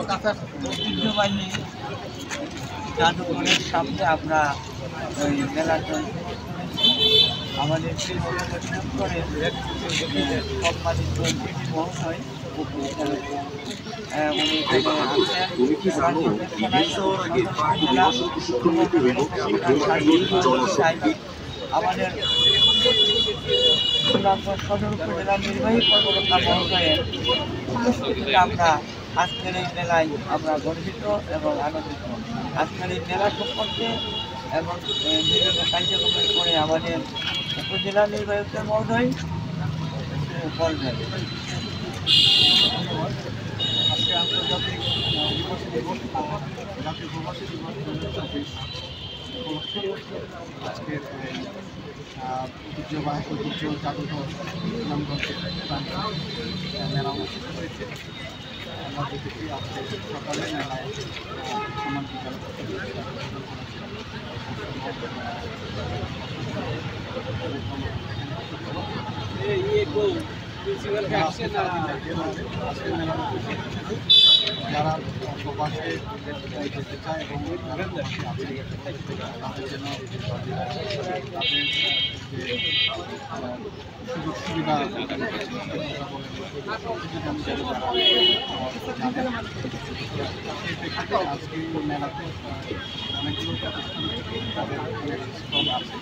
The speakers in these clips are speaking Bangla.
ঐতিহ্যবাহী জাদুঘরের সামনে আমরা ওই মেলাটা আমাদের করে সম্মানিত মহোদয় আমাদের সদর উপজেলা নির্বাহী কর্মকর্তা মহোদয়ের উপস্থিতিতে আমরা আজকের এই মেলায় আমরা গর্বিত এবং আনন্দিত। আজকের এই মেলা সম্পর্কে এবং বিভিন্ন কার্যক্রমের পরে আমাদের উপজেলা নির্বাহী মহোদয় বলবেন। আজকে আন্তর্জাতিক প্রবাসী দিবস জাতীয় প্রবাসী দিবস 2024 উপলক্ষে আজকের ঐতিহ্য জাদুঘর নামগঞ্জে মেলা অনুষ্ঠিত হয়েছে। আমরা দেখেছি আজকে সকালে মেলায় সম্মান বিদ্যালয় যারা প্রবাসে যেতে চায় এবং যারা প্রবাসী আছে তাদের জন্য সুযোগ সুবিধা আজকে মেলাতে অনেকগুলো প্রতিষ্ঠান থেকে তাদের স্টল আছে।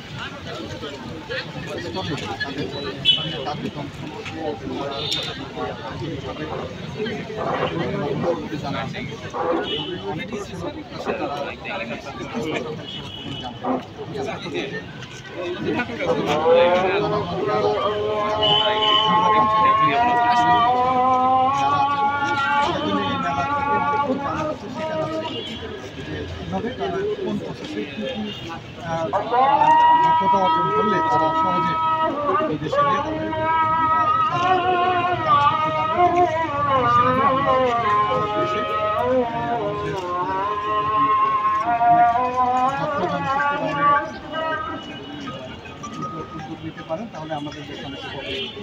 তাদের কার্যক্রম সম্পর্কে জানা আছে। অনেক কিছু কীভাবে তারা কোন প্রসেসে কী কী দক্ষতা অর্জন করলে তারা সহজে এই দেশে গিয়ে তাদের উদ্যোগ নিতে পারেন, তাহলে আমাদের দেশ অনেক উপকৃত।